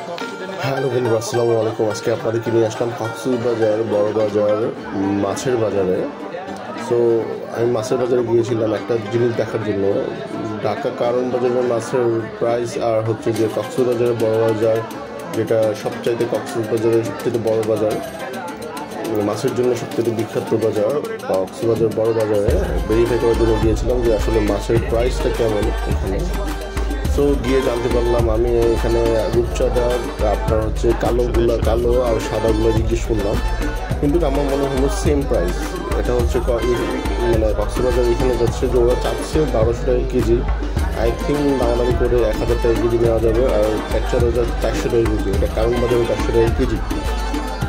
Hello বন্ধুরা, আসসালামু আলাইকুম। আজকে আপনাদেরকে নিয়ে আসলাম কক্সবাজার বড় বাজার মাছের বাজারে। সো আমি মাছের বাজারে গিয়েছিলাম একটা জিনিস দেখার জন্য। ঢাকা কারণ বাজারের মাছের প্রাইস আর হচ্ছে যে কক্সবাজারের বড় বাজার, যেটা সবচাইতে কক্সবাজারের সবচেয়ে বড় বাজার, মাছের জন্য সবচেয়ে বিখ্যাত বাজার কক্সবাজার বড় বাজারে ভেরিফাই করার জন্য গিয়েছিলাম যে আসলে মাছের প্রাইসটা কেমন এখানে। সো গিয়ে জানতে পারলাম, আমি এখানে রূপচাঁদা আপনার হচ্ছে কালো আর সাদাগুলো জিজ্ঞেস করলাম, কিন্তু আমার মনে হলো সেম প্রাইস। এটা হচ্ছে মানে কক্সবাজার এখানে যাচ্ছে যে ওরা চাচ্ছে 1200 টাকা কেজি। আই থিঙ্ক দামাদামি করে 1000 টাকা কেজি নেওয়া যাবে, আর 4,400 টাকা কেজি। এটা কারণ বাজারে 400 টাকা কেজি,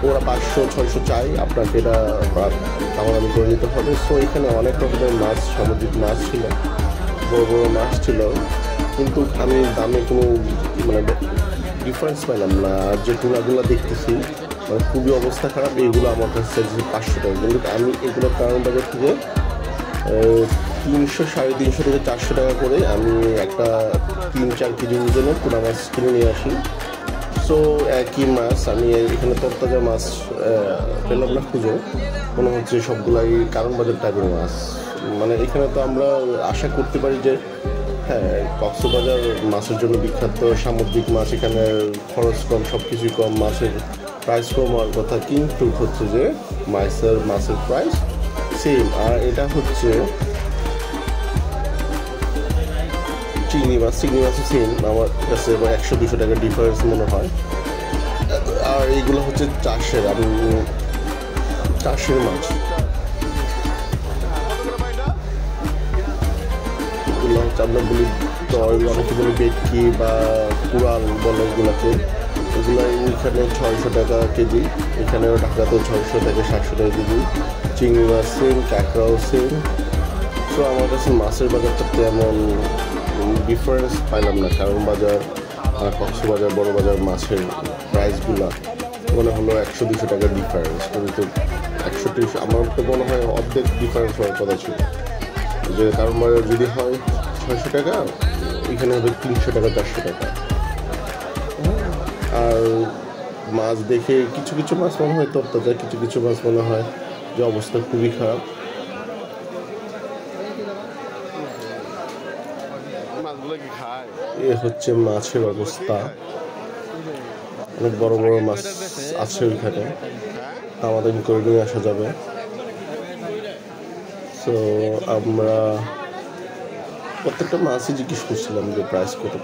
ওরা 500-600 চাই, আপনাকে এটা দামাদামি করে নিতে হবে। সো এখানে অনেক রকমের মাছ, সামুদ্রিক মাছ ছিল, বড় বড় মাছ ছিল, কিন্তু আমি দামে কোনো মানে ডিফারেন্স পাইলাম না। আর যে টুনাগুলো দেখতেছি মানে খুবই অবস্থা খারাপ, এইগুলো আমার কাছে 500 টাকা, কিন্তু আমি এগুলো কারণ বাজার থেকে 300, 350 থেকে 400 টাকা করে আমি একটা 3-4 কেজি ওজনের টুনা মাছ কিনে নিয়ে আসি। সো একই মাছ আমি এখানে তরতাজা মাছ পেলাম না খুঁজে, মনে হচ্ছে সবগুলাই কারণ বাজার টাইপের মাছ। মানে এখানে তো আমরা আশা করতে পারি যে হ্যাঁ, কক্সবাজার মাছের জন্য বিখ্যাত, সামুদ্রিক মাছ, এখানে খরচ কম, সব কিছুই কম, মাছের প্রাইস কম হওয়ার কথা, কিন্তু হচ্ছে যে মাছের প্রাইস সেম। আর এটা হচ্ছে চিংড়ি মাছও সেম, আমার কাছে 100-200 টাকার ডিফারেন্স মনে হয়। আর এইগুলো হচ্ছে চাষের মাছ, এগুলো হচ্ছে আমরা বলি অনেকে বলি বেটকি বা কুড়াল বলে এগুলোকে। এগুলো ওইখানে 600 টাকা কেজি, এখানেও ঢাকাতেও 600 থেকে 700 টাকা কেজি। চিংড়ি মাছ সেম, কাঁকড়াও সেম। সো আমার কাছে মাছের বাজারটা তেমন ডিফারেন্স পাইলাম না। কারণ বাজার আর কক্সবাজার বড় বাজার মাছের প্রাইসগুলো মনে হলো 100-200 টাকার ডিফারেন্স, কিন্তু 100-200 আমার তো মনে হয় অর্ধেক ডিফারেন্স হওয়ার কথা ছিল। যে কারণ বাজার যদি হয় 600 টাকা, এখানে হবে 300 টাকা, 400 টাকা। আর মাছ দেখে কিছু কিছু মাছ মনে হয় তরতাজা, কিছু কিছু মাছ মনে হয় যে অবস্থা খুবই খারাপ। এ হচ্ছে মাছের অবস্থা, অনেক বড় বড় মাছ আছে ওইখানে, আমাদের করে নিয়ে আসা যাবে। তো আমরা প্রত্যেকটা মাছই জিজ্ঞেস করছিলাম যে প্রাইস কত।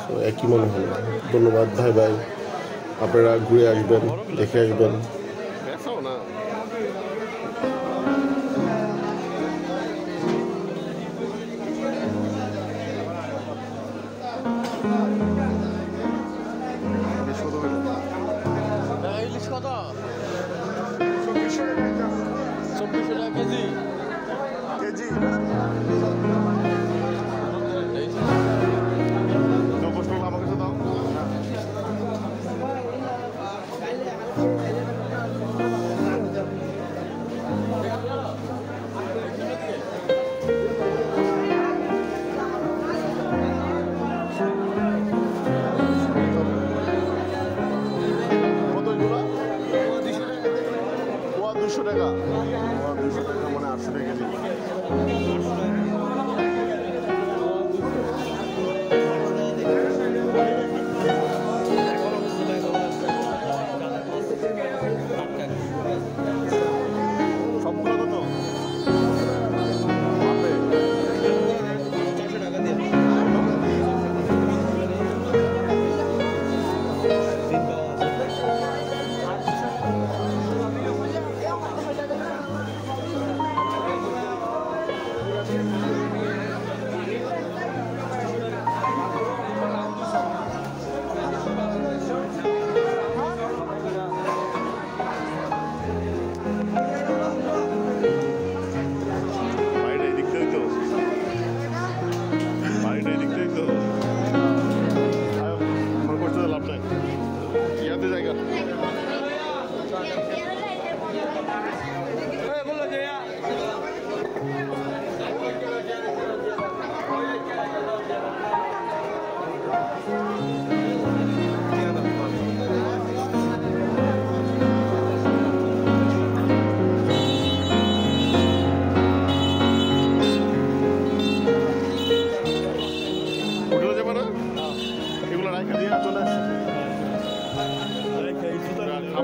তো একই মনে হলো। ধন্যবাদ ভাই, আপনারা ঘুরে আসবেন, দেখে আসবেন। ইলিশ কত? 2400 টাকা কেজি। মানে 800 টাকা কেজি।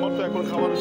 আমার তো এখন খাবার